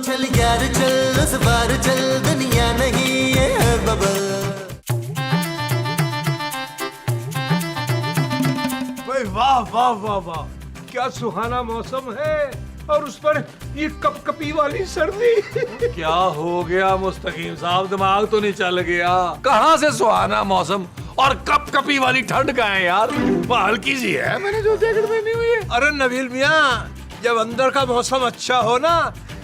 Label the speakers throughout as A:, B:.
A: चल यार चल उस बार चल दुनिया नहीं ये है बबल।
B: भाई वाह वाह वाह वाह, क्या सुहाना मौसम है और उस पर ये कपकपी वाली सर्दी।
C: क्या हो गया मुस्तकीम साहब, दिमाग तो नहीं चल गया? कहाँ से सुहाना मौसम और कपकपी वाली ठंड का है यार? हल्की सी है, मैंने जो जैकेट पहनी हुई है।
B: अरे नबील मियाँ, जब अंदर का मौसम अच्छा हो ना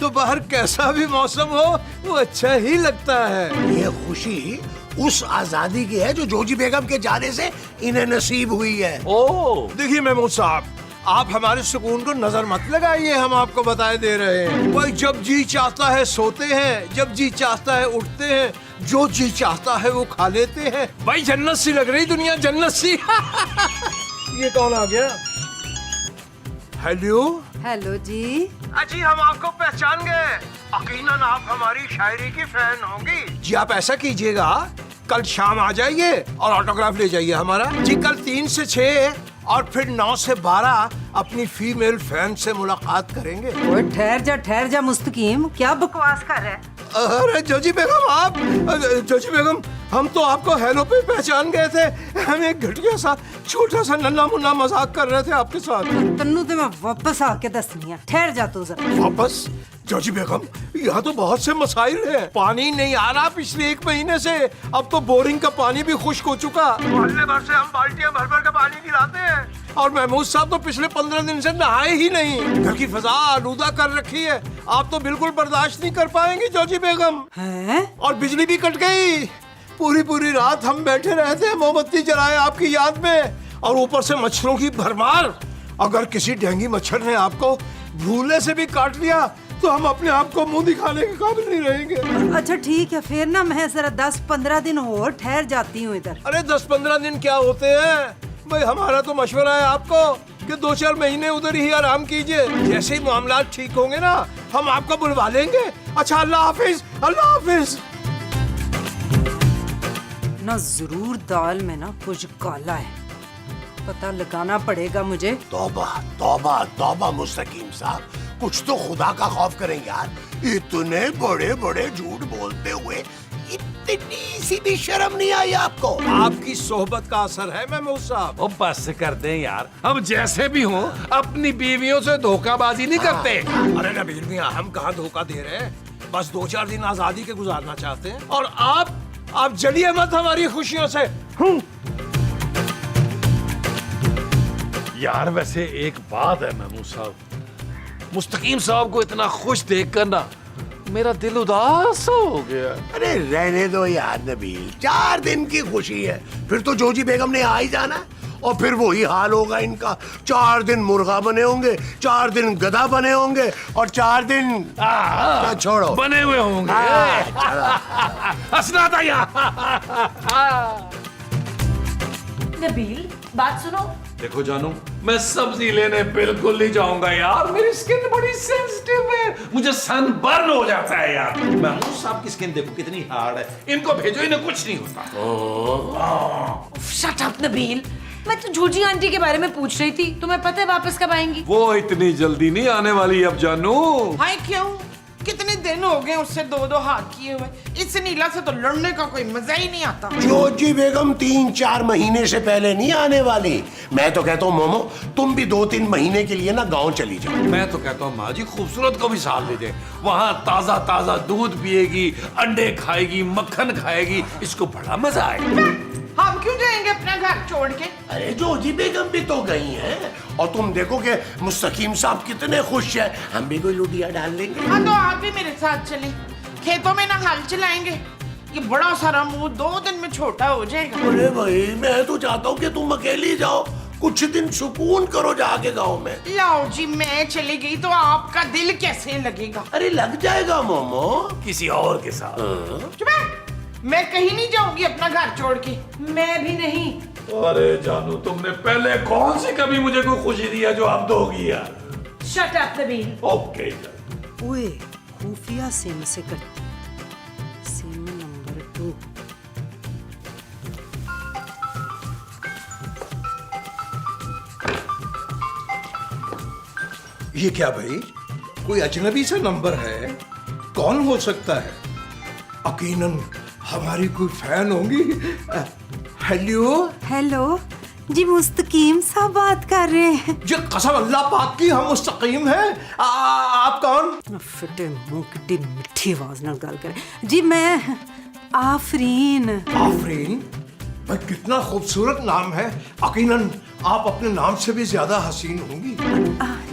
B: तो बाहर कैसा भी मौसम हो वो अच्छा ही लगता है।
D: ये खुशी उस आजादी की है जो जोजी बेगम के जाने से इन्हें नसीब हुई है।
C: ओ,
B: देखिए महमूद साहब, आप हमारे सुकून को नजर मत लगाइए, हम आपको बताए दे रहे हैं। भाई जब जी चाहता है सोते हैं, जब जी चाहता है उठते हैं, जो जी चाहता है वो खा लेते हैं। भाई जन्नत सी लग रही दुनिया, जन्नत सी। ये कौन आ गया? हेलो
E: हेलो जी।
B: अजी हम आपको पहचान गए, यकीनन आप हमारी शायरी की फैन होंगी। जी आप ऐसा कीजिएगा, कल शाम आ जाइए और ऑटोग्राफ ले जाइए हमारा। जी कल 3 से 6 और फिर 9 से 12 अपनी फीमेल फैन से मुलाकात करेंगे।
E: ओए ठहर जा मुस्तकीम, क्या बकवास कर रहा है?
B: अरे जोजी बेगम आप, जोजी बेगम हम तो आपको हेलो पे पहचान गए थे। हम एक घटिया सा छोटा सा नन्हा मुन्ना मजाक कर रहे थे आपके साथ।
E: तन्नू तो मैं वापस आके दसनी है, ठहर जा तू जरा।
B: वापस? जोजी बेगम यहाँ तो बहुत से मसाइल हैं। पानी नहीं आ रहा पिछले 1 महीने से, अब तो बोरिंग का पानी भी खुश्क हो चुका। मोहल्ले भर से हम बाल्टियां भर भर का पानी गिराते हैं और महमूद साहब तो पिछले 15 दिन से नहाए ही नहीं। घर की फजा आलूदा कर रखी है, आप तो बिल्कुल बर्दाश्त नहीं कर पाएंगी जोजी बेगम।
E: हैं?
B: और बिजली भी कट गई, पूरी रात हम बैठे रहे थे मोमबत्ती जलाए आपकी याद में, और ऊपर से मच्छरों की भरमार। अगर किसी डेंगू मच्छर ने आपको भूले से भी काट लिया तो हम अपने आप को मुंह दिखाने के काबिल नहीं रहेंगे।
E: अच्छा ठीक है, फिर ना मैं जरा 10-15 दिन और ठहर जाती हूँ इधर।
B: अरे 10-15 दिन क्या होते हैं भाई, हमारा तो मशवरा है आपको कि 2-4 महीने उधर ही आराम कीजिए। जैसे ही मामला ठीक होंगे ना हम आपको बुलवा लेंगे। अच्छा अल्लाह हाफिज, अल्लाह हाफिज।
E: ना जरूर दाल में ना कुछ काला है, पता लगाना पड़ेगा मुझे।
D: तौबा तौबा तौबा मुस्तकीम साहब, कुछ तो खुदा का खौफ करें यार। इतने बड़े बड़े झूठ बोलते हुए इतनी सी भी शर्म नहीं आई आपको?
B: आपकी सोहबत का असर है महमूद साहब।
C: ओ बस कर दें यार, हम जैसे भी हों अपनी बीवियों से धोखाबाजी नहीं करते।
B: अरे नबील मियां, हम कहाँ धोखा दे रहे हैं, बस 2-4 दिन आजादी के गुजारना चाहते हैं। और आप जलिए मत हमारी खुशियों से।
C: यार वैसे एक बात है महमूद साहब, मुस्तकीम साहब को इतना खुश देखकर ना मेरा दिल उदास हो गया।
D: अरे रहने दो यार नबील, 4 दिन की खुशी है, फिर तो जोजी बेगम ने आ ही जाना और फिर वही हाल होगा इनका। 4 दिन मुर्गा बने होंगे, 4 दिन गधा बने होंगे और 4 दिन छोड़ो
C: बने हुए होंगे। हंसना था यार।
F: नबील बात सुनो।
C: देखो जानू, मैं सब्जी लेने बिल्कुल नहीं जाऊंगा यार, मेरी स्किन बड़ी सेंसिटिव है, मुझे सनबर्न हो जाता है यार। महमूद साहब की स्किन देखो कितनी हार्ड है, इनको भेजो, इन्हें कुछ नहीं होता।
F: शट अप नबील, मैं तो जूजी आंटी के बारे में पूछ रही थी, तुम्हें पता है वापस कब आएंगी?
C: वो इतनी जल्दी नहीं आने वाली अब जानू।
G: हाय क्यों? कितने दिन हो गए उससे 2-2 हाथ किए हुए। इस नीला से तो लड़ने का कोई मजा ही नहीं आता।
D: जोजी बेगम 3-4 महीने से पहले नहीं आने वाली। मैं तो कहता हूँ मोमो, तुम भी 2-3 महीने के लिए ना गांव चली जाओ।
C: मैं तो कहता हूँ माँ जी खूबसूरत को भी साथ ले जाए, वहाँ ताजा ताजा दूध पिएगी, अंडे खाएगी, मक्खन खाएगी, इसको बड़ा मजा आएगा।
G: हम क्यों जाएंगे अपना घर छोड़ के?
D: अरे जोजी बेगम भी तो गई हैं और तुम देखो कि मुस्तकीम साहब कितने खुश हैं, हम भी कोई लुटिया डाल लेंगे।
G: हाँ तो आप भी मेरे साथ चलें, खेतों में ना हल चलाएंगे। ये बड़ा सारा मुंह 2 दिन में छोटा हो जाएगा।
D: अरे भाई मैं तो चाहता हूँ कि तुम अकेली जाओ, कुछ दिन सुकून करो जाके गाँव में।
G: लाओ जी, मैं चली गई तो आपका दिल कैसे लगेगा?
D: अरे लग जाएगा मोमो,
C: किसी और के साथ।
G: चुप है, मैं कहीं नहीं जाऊंगी अपना घर छोड़ के।
F: मैं भी नहीं।
C: अरे जानू, तुमने पहले कौन सी कभी मुझे कोई खुशी दिया जो अब दोगी यार?
F: Shut up Nabeel.
C: ओके
E: ओए खुफिया सिम से करती, सिम नंबर 2।
B: ये क्या भाई, कोई अजनबी सा नंबर है? कौन हो सकता है? यकीनन हमारी कोई फैन होंगी। हेलो
E: हेलो जी, मुस्तकीम साहब बात कर रहे हैं।
B: जी, कसम अल्लाह पाक की हम मुस्तकीम हैं। आप कौन?
E: फिटे मुंह कितनी मिठी आवाज नाल गल करे। जी मैं आफरीन।
B: आफरीन भाई, कितना खूबसूरत नाम है। यकीनन आप अपने नाम से भी ज्यादा हसीन होंगी।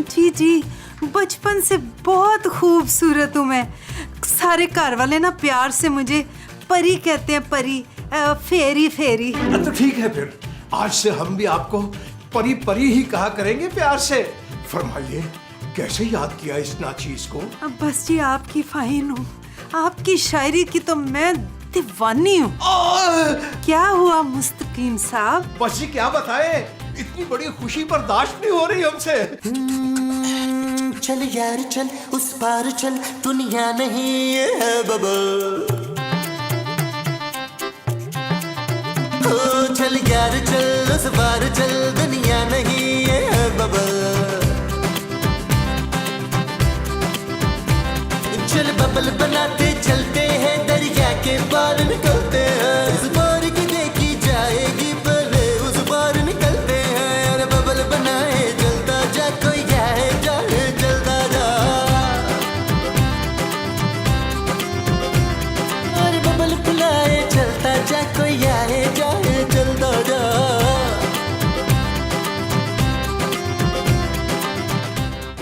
E: जी जी, बचपन से बहुत खूबसूरत हूँ मैं। सारे घर वाले ना प्यार से मुझे परी कहते हैं, परी, फेरी फेरी।
B: तो ठीक है, फिर आज से हम भी आपको परी परी ही कहा करेंगे प्यार से। फरमाइए, कैसे याद किया इस नाचीज को?
E: अब बस जी आपकी फाइन हूँ, आपकी शायरी की तो मैं दीवानी हूँ। क्या हुआ मुस्तकीम साहब?
B: बस जी क्या बताएं, इतनी बड़ी खुशी बर्दाश्त नहीं हो रही हमसे।
A: चल यार चल, उस पार चल, दुनिया नहीं है बबल। ओ चल यार चल, उस पार चल, दुनिया नहीं है बबल। चल बबल बनाते चलते हैं, दरिया के पार निकलते हैं। इस पार की देखी जाएगी, पहले उस पार निकलते हैं। अरे बबल बनाए चलता जा, कोई जाए जाए चलता जा। अरे बबल बुलाए चलता जा, कोई आए जाए चलता जा।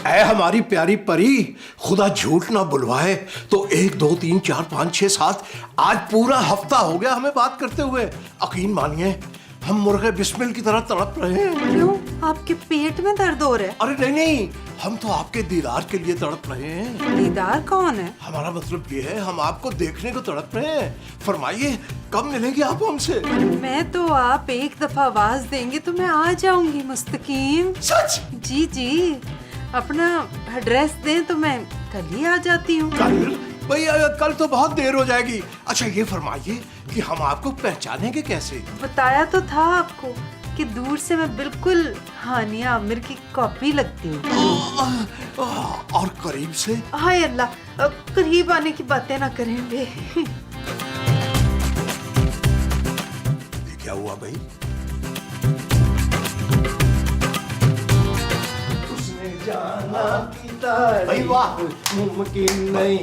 B: ऐ हमारी प्यारी परी, खुदा झूठ ना बुलवाए तो 1 2 3 4 5 6 7 आज पूरा हफ्ता हो गया हमें बात करते हुए। यकीन मानिए, हम मुर्गे बिस्मिल की तरह तड़प रहे हैं।
E: क्यों, आपके पेट में दर्द हो रहा है?
B: अरे नहीं नहीं, हम तो आपके दीदार के लिए तड़प रहे हैं।
E: दीदार कौन है?
B: हमारा मतलब ये है, हम आपको देखने को तड़प रहे हैं। फरमाइए, कब मिलेंगे आप हमसे?
E: मैं तो आप एक दफा आवाज देंगे तो मैं आ जाऊंगी मुस्तकीम।
B: सच?
E: जी जी, अपना एड्रेस दें तो मैं कल ही आ जाती हूँ।
B: कल? भैया कल तो बहुत देर हो जाएगी। अच्छा ये फरमाइए कि हम आपको पहचानेंगे कैसे?
E: बताया तो था आपको कि दूर से मैं बिल्कुल हानिया आमिर की कॉपी लगती हूँ।
B: और करीब से?
E: हाय अल्लाह, करीब आने की बातें ना करें बे।
B: ये क्या हुआ भाई?
D: भाई वाह,
B: मुमकिन नहीं।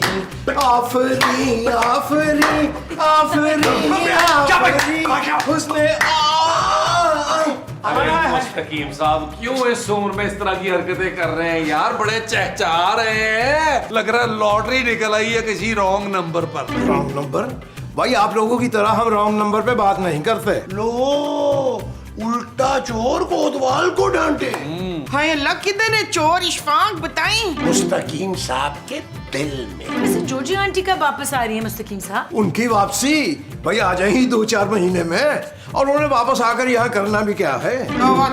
B: आफरी आफरी आफरी आफरी उसने
C: अरे मुस्तकीम साहब, क्यों इस उम्र में इस तरह की हरकतें कर रहे हैं यार? बड़े चहचहा रहे हैं, लग रहा है लॉटरी निकल आई है किसी रॉन्ग नंबर पर।
B: Wrong number? भाई आप लोगों की तरह हम रॉन्ग नंबर पे बात नहीं करते।
D: लो, उल्टा चोर कोतवाल को डांटे।
G: हाय अल्लाह, किधर है चोर? इशफाक बताएं।
D: मुस्तकीम साहब के दिल में।
F: वैसे जोजी आंटी कब वापस आ रही है मुस्तकीम साहब?
B: उनकी वापसी भाई आ जाएगी 2-4 महीने में। और उन्होंने वापस आकर यहाँ करना भी क्या है?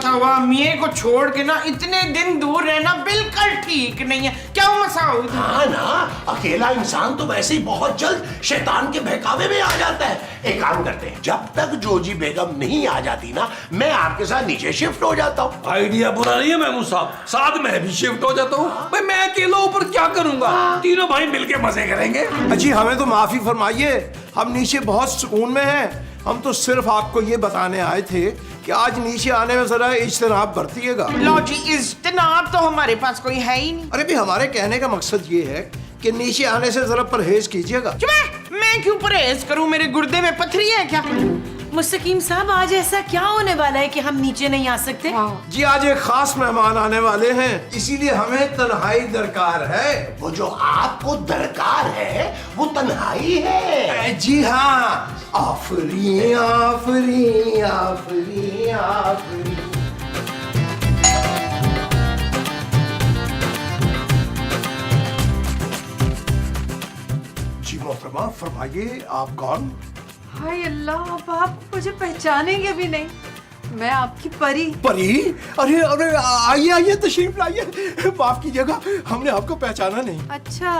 G: तवा मियाँ को छोड़ के ना इतने दिन दूर रहना बिल्कुल ठीक नहीं है। क्या मसाउद?
D: हाँ ना, अकेला इंसान तो वैसे ही बहुत जल्द शैतान के बहकावे में आ जाता है। एक काम करते हैं, जब तक जोजी बेगम नहीं आ जाती ना, मैं आपके साथ नीचे शिफ्ट हो जाता हूँ।
C: आइडिया बुरा नहीं है महमूद साहब, साथ में भी शिफ्ट हो जाता हूँ। भाई मैं अकेला ऊपर क्या करूंगा? तीनों भाई मिलके मजे करेंगे।
B: अजी हमें तो माफी फरमाइए, हम नीचे बहुत सुकून में हैं। हम तो सिर्फ आपको ये बताने आए थे कि आज नीचे आने में जरा इज्तनाब बरतिएगा।
G: लो जी, इज्तनाब तो हमारे पास कोई है ही नहीं।
B: अरे भी हमारे कहने का मकसद ये है कि नीचे आने से जरा परहेज कीजिएगा।
G: मैं क्यों परहेज करूं? मेरे गुर्दे में पथरी है क्या?
F: मुस्तकीम साहब, आज ऐसा क्या होने वाला है कि हम नीचे नहीं आ सकते?
B: जी आज एक खास मेहमान आने वाले हैं, इसीलिए हमें तन्हाई दरकार है।
D: वो जो आपको दरकार है वो तन्हाई है।
B: जी हाँ, आफरी आफरी आफरी आफरी। जी मोहतरमा, फरमाइए आप कौन?
E: हाय अल्लाह, अब आप मुझे पहचानेंगे भी नहीं। मैं आपकी परी।
B: परी? अरे अरे आइए आइए, तशरीफ लाइए। माफ कीजिएगा, हमने आपको पहचाना नहीं।
E: अच्छा,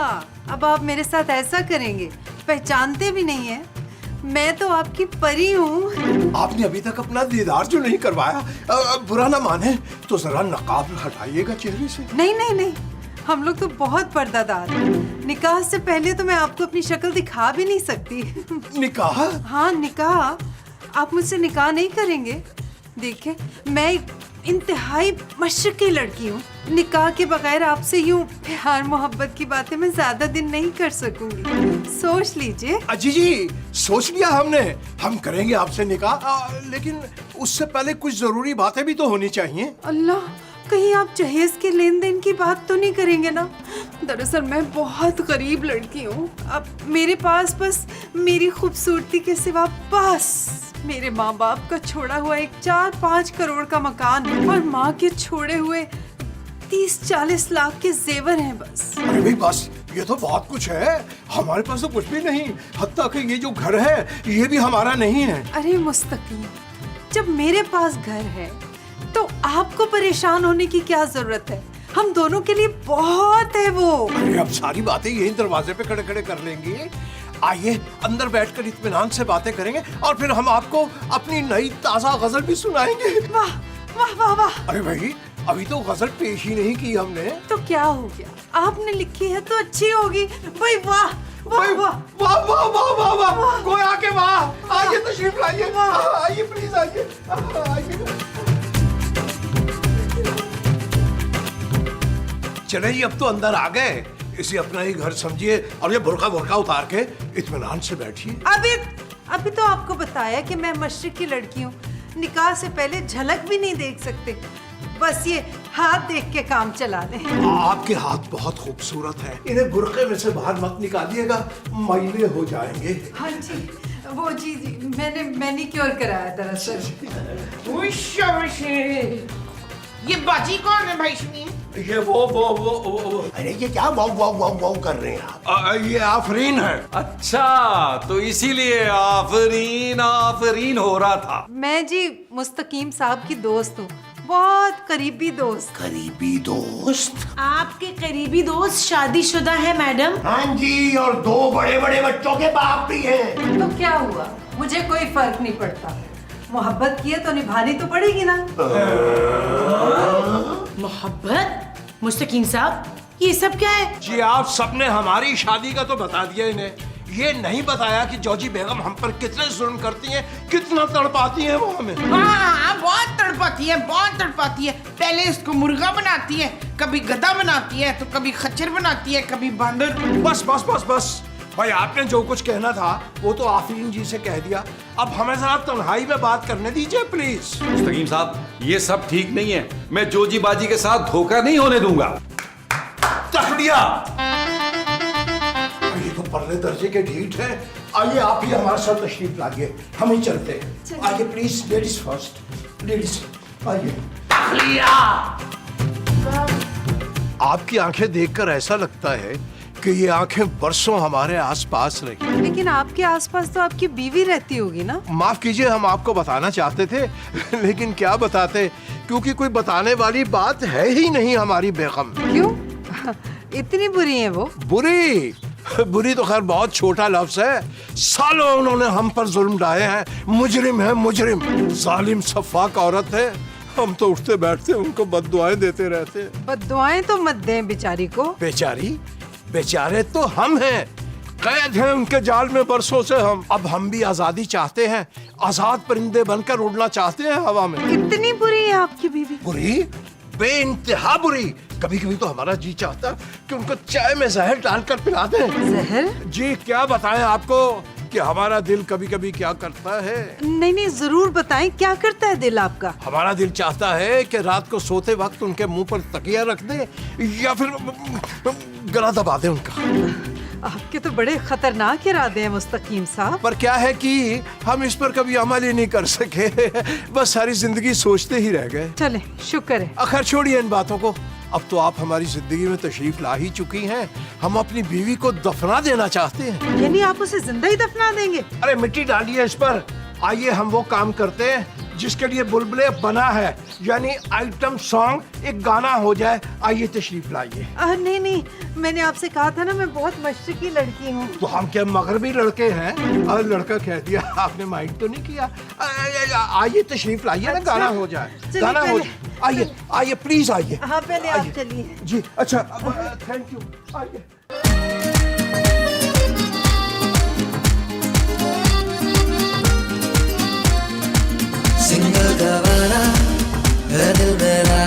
E: अब आप मेरे साथ ऐसा करेंगे? पहचानते भी नहीं है? मैं तो आपकी परी हूँ।
B: आपने अभी तक अपना दीदार जो नहीं करवाया, बुरा ना माने तो जरा नकाब हटाइएगा चेहरे से।
E: नहीं नहीं नहीं, हम लोग तो बहुत पर्दादार हैं। निकाह से पहले तो मैं आपको अपनी शक्ल दिखा भी नहीं सकती।
B: निकाह?
E: हाँ निकाह। आप मुझसे निकाह नहीं करेंगे? देखिए मैं एक इंतहाई मशरकी लड़की हूँ। निकाह के बगैर आपसे यूं प्यार मोहब्बत की बातें मैं ज्यादा दिन नहीं कर सकूंगी। सोच लीजिए।
B: अजी जी, सोच लिया हमने, हम करेंगे आपसे निकाह, लेकिन उससे पहले कुछ जरूरी बातें भी तो होनी चाहिए।
E: अल्लाह, कहीं आप जहेज के लेन देन की बात तो नहीं करेंगे ना? दरअसल मैं बहुत गरीब लड़की हूँ। अब मेरे पास बस मेरी खूबसूरती के सिवा बस मेरे माँ बाप का छोड़ा हुआ एक 4-5 करोड़ का मकान है और माँ के छोड़े हुए 30-40 लाख के जेवर हैं बस।
B: अरे भाई बस, ये तो बहुत कुछ है। हमारे पास तो कुछ भी नहीं, हत्ता कि ये जो घर है ये भी हमारा नहीं है।
E: अरे मुस्तकीम, जब मेरे पास घर है तो आपको परेशान होने की क्या जरूरत है? हम दोनों के लिए बहुत है वो।
B: अरे अब सारी बातें यही दरवाजे पे खड़े खड़े कर लेंगे। आइए अंदर बैठकर इत्मीनान से बातें करेंगे और फिर हम आपको अपनी नई ताजा गजल भी सुनाएंगे।
E: वाह वाह वाह वाह।
B: अरे भाई, अभी तो गजल पेश ही नहीं की हमने।
E: तो क्या हो गया? आपने लिखी है तो अच्छी होगी। भाई वाह वाह वाह
B: वाह वाह वाह वाह वाह, गोया के वाह। आइए तशरीफ लाइए, आइए प्लीज आइए, आइए। चले जी, अब तो अंदर आ गए, इसे अपना ही घर समझिए और ये बुर्का उतार के इत्मीनान से बैठिए।
E: अभी तो आपको बताया कि मैं मशरिक की लड़की हूँ। निकाह से पहले झलक भी नहीं देख सकते, बस ये हाथ देख के काम चला लें।
B: आपके हाथ बहुत खूबसूरत हैं, इन्हें बुर्के में से बाहर मत निकालिएगा, मैले हो जाएंगे।
E: हाँ जी, वो जी मैंने मैनिक्योर कराया दरअसल।
G: ये बाजी कौन है भाई सुनिए?
B: ये वो
D: अरे ये क्या वाव वाव वाव वाव कर रहे हैं आप?
B: ये आफरीन है।
C: अच्छा, तो इसीलिए आफरीन आफरीन हो रहा था।
E: मैं जी मुस्तकीम साहब की दोस्त हूँ, बहुत करीबी दोस्त।
D: करीबी दोस्त?
F: आपके करीबी दोस्त शादीशुदा है मैडम?
D: हाँ जी, और 2 बड़े बड़े बच्चों के बाप भी हैं।
E: तो क्या हुआ, मुझे कोई फर्क नहीं पड़ता। मोहब्बत की है तो निभानी तो पड़ेगी ना।
F: मोहब्बत? मुस्तकीम साहब, ये सब क्या है?
B: जी आप सबने हमारी शादी का तो बता दिया इन्हें, ये नहीं बताया कि जॉजी बेगम हम पर कितने जुल्म करती हैं, कितना तड़पाती हैं वो हमें।
G: हाँ, बहुत तड़पाती है, बहुत तड़पाती है। पहले इसको मुर्गा बनाती है, कभी गधा बनाती है, तो कभी खच्चर बनाती है, कभी बांदर।
B: बस बस बस बस भाई, आपने जो कुछ कहना था वो तो आफरीन जी से कह दिया, अब हमें जरा तन्हाई में बात करने दीजिए प्लीज।
C: मुस्तकीम साहब, ये सब ठीक नहीं है, मैं जोजी बाजी के साथ धोखा नहीं होने दूंगा।
B: तकड़िया, ये तो परले दर्जे के ढीठ है। आइए आप ही हमारे साथ तशरीफ लाइए, हम ही चलते हैं। आइए प्लीज, लेडीज फर्स्ट, लेडीज आइए। आपकी आंखें देखकर ऐसा लगता है कि ये आंखें बरसों हमारे आसपास रही।
E: लेकिन आपके आसपास तो आपकी बीवी रहती होगी ना?
B: माफ कीजिए, हम आपको बताना चाहते थे लेकिन क्या बताते, क्योंकि कोई बताने वाली बात है ही नहीं हमारी बेगम।
E: क्यों? इतनी बुरी है वो?
B: बुरी बुरी तो खैर बहुत छोटा लफ्ज है। सालों उन्होंने हम पर जुल्म ढाए हैं, मुजरिम है मुजरिम, जालिम सफाक औरत है। हम तो उठते बैठते उनको बद्दुआएं देते रहते।
E: बद्दुआएं तो मत दें बेचारी को।
B: बेचारी? बेचारे तो हम हैं, कैद हैं उनके जाल में बरसों से हम। अब हम भी आजादी चाहते हैं, आजाद परिंदे बनकर उड़ना चाहते हैं हवा में।
E: कितनी बुरी है आपकी बीवी?
B: बुरी? बेइंतहा बुरी। कभी कभी तो हमारा जी चाहता कि उनको चाय में जहर डालकर पिला दें।
E: जहर?
B: जी क्या बताएं आपको कि हमारा दिल कभी कभी क्या करता है।
E: नहीं नहीं, जरूर बताएं, क्या करता है दिल आपका?
B: हमारा दिल चाहता है कि रात को सोते वक्त उनके मुंह पर तकिया रख दे या फिर गला दबा दे उनका।
E: आपके तो बड़े खतरनाक इरादे हैं मुस्तकीम साहब।
B: पर क्या है कि हम इस पर कभी अमल ही नहीं कर सके, बस सारी जिंदगी सोचते ही रह गए।
E: चले, शुक्र है।
B: आखिर छोड़िए इन बातों को, अब तो आप हमारी जिंदगी में तशरीफ ला ही चुकी हैं। हम अपनी बीवी को दफना देना चाहते हैं।
E: यानी आप उसे जिंदा ही दफना देंगे?
B: अरे मिट्टी डालिए इस पर। आइए हम वो काम करते हैं जिसके लिए बुलबुले बना है, यानी आइटम सॉन्ग, एक गाना हो जाए। आइए तशरीफ लाइए।
E: नहीं नहीं, मैंने आपसे कहा था ना मैं बहुत मशरकी लड़की हूँ।
B: तो हम क्या मगरबी लड़के हैं? और लड़का कह दिया, आपने माइंड तो नहीं किया। आइए तशरीफ लाइए ना, गाना हो जाए,
E: चलिए,
B: गाना हो
E: पहले-
B: जाए। आइए आइए प्लीज आइए।
E: हाँ पहले आप
B: आइए।
E: चलिए।
B: जी अच्छा थैंक यू आइए।
A: सिंगल गवारा है दिल मेरा,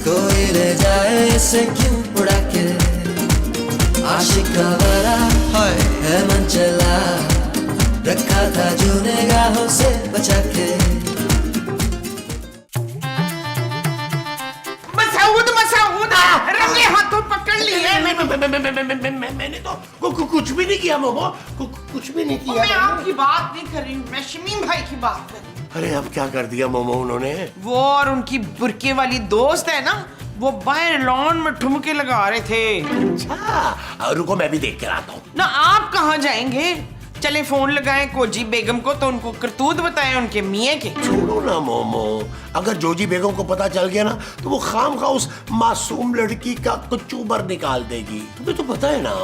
A: कोई ले जाए इसे क्यों उड़ा के। आशिक गवारा है मन चला, रखा था जो निगाहों से बचा के।
G: मसाऊद रंगे हाथों पकड़ लिए।
D: मैंने तो कुछ भी नहीं किया मोमो, कुछ भी नहीं किया।
G: मैं आपकी बात नहीं कर रही हूँ, मैं शमीम भाई की बात कर रही हूँ।
D: अरे अब क्या कर दिया मोमो उन्होंने?
G: वो और उनकी बुरके वाली दोस्त है ना, वो बाहर लॉन में ठुमके लगा रहे थे।
D: अच्छा रुको मैं भी देख कर आता हूँ।
G: ना आप कहाँ जाएंगे? चले फोन लगाएं कोजी बेगम को तो उनको करतूत बताएं उनके मियाँ के।
D: छोड़ो ना मोमो, अगर जोजी बेगम को पता चल गया ना तो वो खामखा उस मासूम लड़की का कुचूबर निकाल देगी। तुम्हें तो पता है ना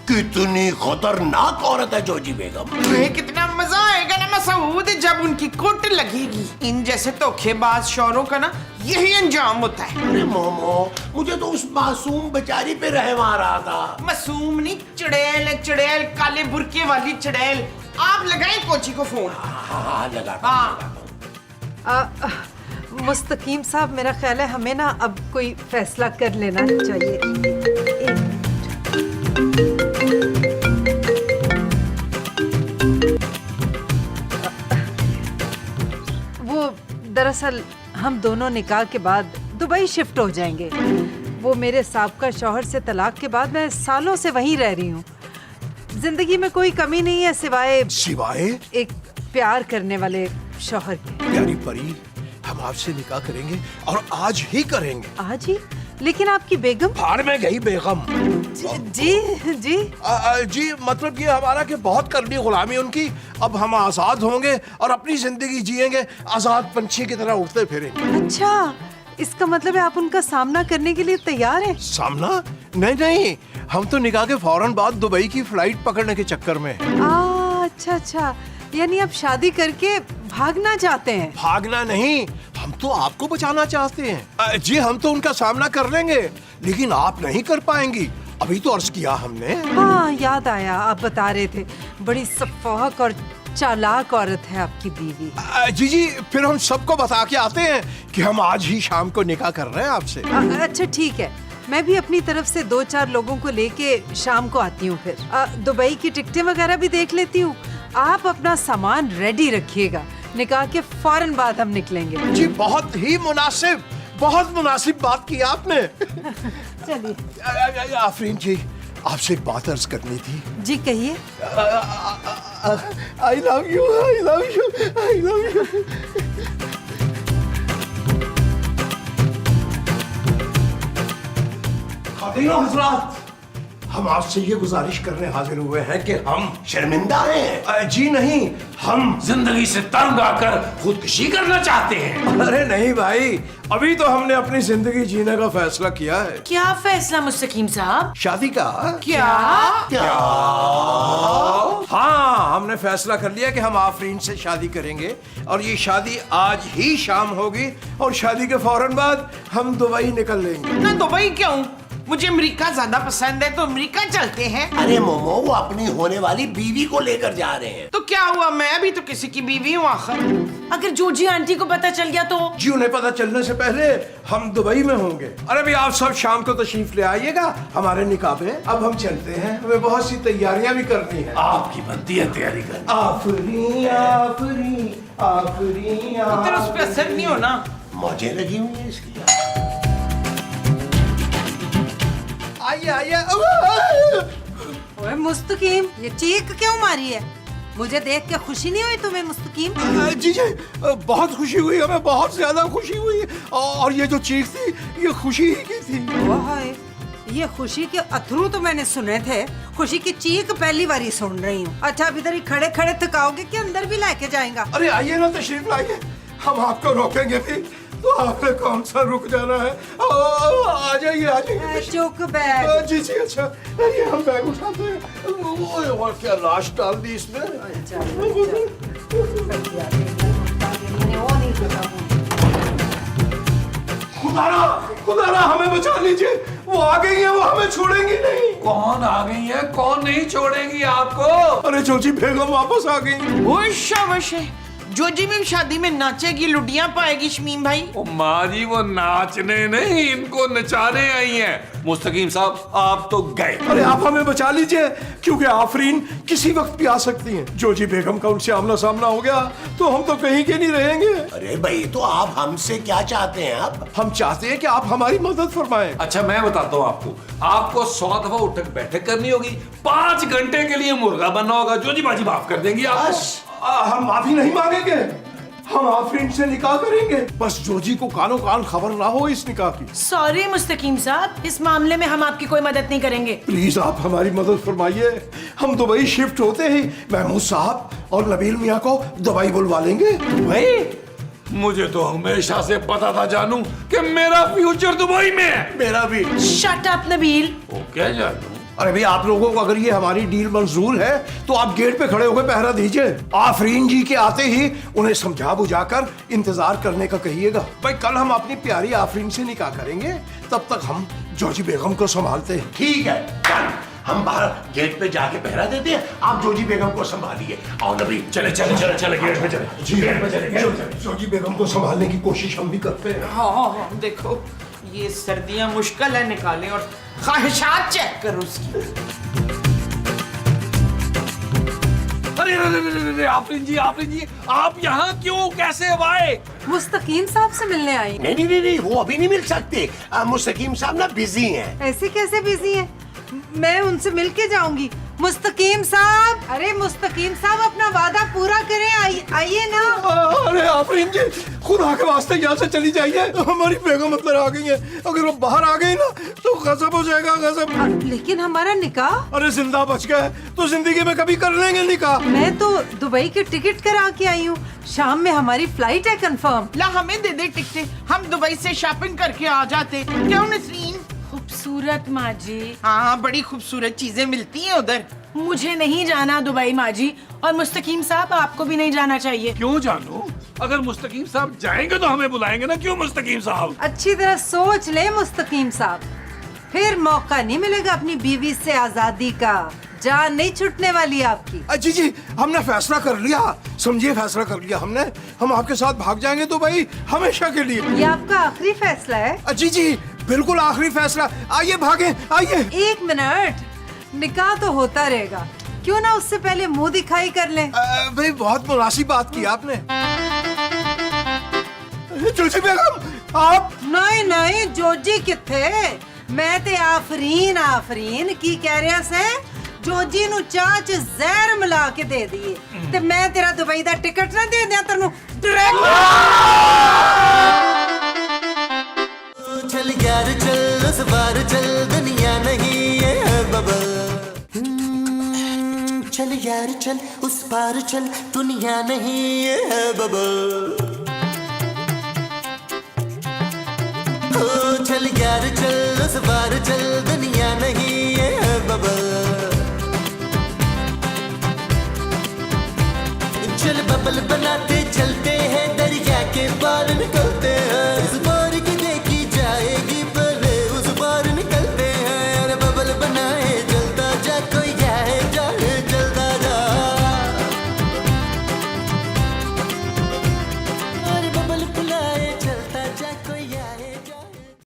D: कितनी खतरनाक औरत है जोजी बेगम।
G: कितना मजा आएगा ना मसूद जब उनकी कुट लगेगी। इन जैसे धोखेबाज शौरों का ना यही अंजाम होता है।
D: अरे मोमो मुझे तो उस मासूम बेचारी पे रहम आ रहा था।
G: मासूम नहीं, चुड़ैल है चुड़ैल, काले बुरके वाली चुड़ैल। आप लगाएं कोची को फोन।
D: हाँ लगाता
G: हाँ
E: मुस्तकीम साहब, मेरा ख्याल है हमें ना अब कोई फैसला कर लेना चाहिए। वो दरअसल हम दोनों निकाह के बाद दुबई शिफ्ट हो जाएंगे। वो मेरे साबका शौहर से तलाक के बाद मैं सालों से वहीं रह रही हूँ। जिंदगी में कोई कमी नहीं है सिवाय एक प्यार करने वाले शौहर की।
B: प्यारी परी, हम आपसे निकाह करेंगे और आज ही करेंगे।
E: आज ही? लेकिन आपकी बेगम?
B: भाड़ में गई बेगम।
E: जी जी
B: जी मतलब ये हमारा कि बहुत करनी गुलामी उनकी। अब हम आजाद होंगे और अपनी जिंदगी जिएंगे, आजाद पंछी की तरह उड़ते फिरेंगे।
E: अच्छा, इसका मतलब है आप उनका सामना करने के लिए तैयार हैं?
B: सामना? नहीं नहीं, हम तो निकाह के फौरन बाद दुबई की फ्लाइट पकड़ने के चक्कर में हैं।
E: अच्छा अच्छा, यानी आप शादी करके भागना चाहते हैं?
B: भागना नहीं, हम तो आपको बचाना चाहते हैं। जी हम तो उनका सामना कर लेंगे, लेकिन आप नहीं कर पाएंगी। अभी तो अर्ज किया हमने।
E: हाँ याद आया, आप बता रहे थे बड़ी सफाक और चालाक औरत है आपकी बीवी।
B: जी जी, फिर हम सबको बता के आते हैं कि हम आज ही शाम को निकाह कर रहे हैं आपसे।
E: अच्छा ठीक है, मैं भी अपनी तरफ से 2-4 लोगों को लेके शाम को आती हूँ। फिर दुबई की टिकटें वगैरह भी देख लेती हूँ। आप अपना सामान रेडी रखिएगा, निकाह के फौरन बाद हम निकलेंगे।
B: जी बहुत ही मुनासिब, बहुत मुनासिब बात की आपने।
E: चलिए।
B: आफरीन जी, आपसे एक बात अर्ज करनी थी।
E: जी कहिए।
B: I love you, I love you, I love you. खातिनों हज़रात, हम आपसे ये गुजारिश करने हाजिर हुए हैं कि हम
D: शर्मिंदा हैं।
B: जी नहीं, हम
C: जिंदगी से तंग आकर खुदकुशी करना चाहते हैं।
B: अरे नहीं भाई, अभी तो हमने अपनी जिंदगी जीने का फैसला किया है।
F: क्या फैसला मुस्तकीम साहब?
B: शादी का।
G: क्या?
B: हाँ, हमने फैसला कर लिया कि हम आफरीन से शादी करेंगे और ये शादी आज ही शाम होगी और शादी के फौरन बाद हम दुबई निकल लेंगे।
G: ना दुबई क्यों? मुझे अमेरिका ज्यादा पसंद है तो अमेरिका चलते हैं।
D: अरे मोमो वो अपनी होने वाली बीवी को लेकर जा रहे हैं।
G: तो क्या हुआ, मैं भी तो किसी की बीवी हूँ आखिर।
F: अगर जोजी आंटी को पता चल गया तो?
B: जी उन्हें पता चलने से पहले हम दुबई में होंगे। अरे भाई आप सब शाम को तशरीफ ले आइएगा हमारे निकाह पे। अब हम चलते हैं, हमें बहुत सी तैयारियां भी करनी है।
C: आपकी बनती है तैयारी करनी।
B: आफरीन आफरीन आफरीन।
G: तो उस पर असर नहीं होना।
D: मौजें लगी हुई है इसकी।
B: आइए आइए।
E: ओए मुस्तकीम, ये चीख क्यों मारी है? मुझे देख के खुशी नहीं हुई तुम्हें मुस्तकीम?
B: जी जी बहुत खुशी हुई, हमें बहुत ज्यादा खुशी हुई। और ये जो चीख थी ये खुशी ही की थी।
E: ओए, ये खुशी के अथरू तो मैंने सुने थे, खुशी की चीख पहली बारी सुन रही हूँ। अच्छा अब इधर ही खड़े खड़े थकाओगे कि अंदर भी लेके जाएगा?
B: अरे आइए ना, तशरीफ लाइए, हम आपको रोकेंगे भी तो आपने कौन सा रुक जाना है। आ जाइए आ जाइए।
E: चुक बैग।
B: जी जी अच्छा, ये हम बैग उठाते हैं। और क्या लाश डाल दी इसमें। खुदारा हमें बचा लीजिए, वो आ गई है, वो हमें छोड़ेंगी नहीं।
C: कौन आ गई है, कौन नहीं छोड़ेंगी आपको?
B: अरे जोजी बेगम वापस आ गई।
G: वो शाबाश है, जोजी भी शादी में नाचेगी, लुडियां पाएगी शमीम भाई।
C: ओ माँ जी, वो नाचने नहीं, इनको नचाने आई हैं। मुस्तकीम साहब आप तो गए।
B: अरे आप हमें बचा लीजिए, क्योंकि आफरीन किसी वक्त भी आ सकती हैं। जोजी बेगम का उनसे आमना सामना हो गया तो हम तो कहीं के नहीं रहेंगे।
D: अरे भाई, तो आप हमसे क्या चाहते हैं? अब
B: हम चाहते हैं कि आप हमारी मदद फरमाएं।
C: अच्छा मैं बताता हूँ आपको 100 दफा उठक बैठक करनी होगी, 5 घंटे के लिए मुर्गा बनना होगा। जोजी बाजी माफ कर देंगी आपको।
B: हम माफी नहीं मांगेंगे, हम आफरीन से निकाह करेंगे। बस जोजी को कानो कान खबर ना हो इस निकाह की।
F: सॉरी मुस्तकीम साहब, इस मामले में हम आपकी कोई मदद नहीं करेंगे।
B: प्लीज आप हमारी मदद फरमाइए। हम दुबई शिफ्ट होते ही महमूद साहब और नबील मियाँ को दुबई बुलवा लेंगे।
C: दुबई? मुझे तो हमेशा से पता था जानू कि मेरा फ्यूचर दुबई में है।
D: मेरा भी।
F: Shut up Nabeel.
C: ओके जानू।
B: अरे भाई, आप लोगों को अगर ये हमारी डील मंजूर है तो आप गेट पे खड़े होकर पहरा दीजिए। आफरीन जी के आते ही उन्हें समझा बुझाकर इंतजार करने का कहिएगा। भाई कल हम अपनी प्यारी आफरीन से निकाह करेंगे, तब तक हम जोजी बेगम को संभालते हैं।
D: ठीक है, डन। हम बाहर गेट पे जाके पहरा देते हैं, आप जोजी बेगम को संभालिए। आओ नबी,
C: चले गेट पे चले।
B: जी जोजी बेगम को संभालने की कोशिश हम भी करते हैं।
G: हाँ, देखो ये सर्दियां मुश्किल है निकालें, और ख्वाहिशात चेक करो उसकी।
C: अरे आफरीन जी आप यहाँ क्यों, कैसे आए?
E: मुस्तकीम साहब से मिलने आई।
D: नहीं, वो अभी नहीं मिल सकते। मुस्तकीम साहब ना बिजी हैं।
E: ऐसे कैसे बिजी हैं? मैं उनसे मिल के जाऊंगी। मुस्तकीम साहब, अरे मुस्तकीम साहब अपना वादा पूरा करें, आइए ना।
B: अरे आफरीन जी, खुदा के वास्ते यहाँ से चली जाइए, हमारी बेगम अंदर आ गई है। अगर वो बाहर आ गई ना तो गजब हो जाएगा, गजब।
E: लेकिन हमारा निकाह?
B: अरे जिंदा बच गए तो जिंदगी में कभी कर लेंगे निकाह।
E: मैं तो दुबई की टिकट करा के आई हूँ, शाम में हमारी फ्लाइट है कंफर्म।
G: ला हमें दे दे टिकटें, हम दुबई से शॉपिंग करके आ जाते। क्यों नसरीन?
F: खूबसूरत माँ जी।
G: हाँ, बड़ी खूबसूरत चीजें मिलती हैं उधर।
F: मुझे नहीं जाना दुबई माँ जी, और मुस्तकीम साहब आपको भी नहीं जाना चाहिए।
C: क्यों जानू? अगर मुस्तकीम साहब जाएंगे तो हमें बुलाएंगे ना। क्यों मुस्तकीम साहब?
E: अच्छी तरह सोच ले मुस्तकीम साहब, फिर मौका नहीं मिलेगा अपनी बीवी से आजादी का। जान नहीं छूटने वाली आपकी।
B: जी हमने फैसला कर लिया, समझिए फैसला कर लिया हमने। हम आपके साथ भाग जाएंगे दुबई हमेशा के लिए।
E: ये आपका आखिरी फैसला है?
B: जी बिल्कुल आखिरी फैसला। आइए भागे, आइए।
E: 1 मिनट, निकाह तो होता रहेगा, क्यों ना उससे पहले मुंह दिखाई कर लें।
B: भाई बहुत मुनासिब बात की आपने। जोजी बेगम आप?
E: नहीं जोजी किथे, मैं ते आफरीन की कह रहा से जोजी नु चाह च जहर मिला के दे दिए ते मैं तेरा दुबई दा टिकट ना दे दिया तेनू डायरेक्ट।
A: चल यार चल, उस बार चल, दुनिया नहीं ये है बबल। चल यार चल, उस पार चल, दुनिया नहीं ये है बबल। चल यार चल, उस बार चल,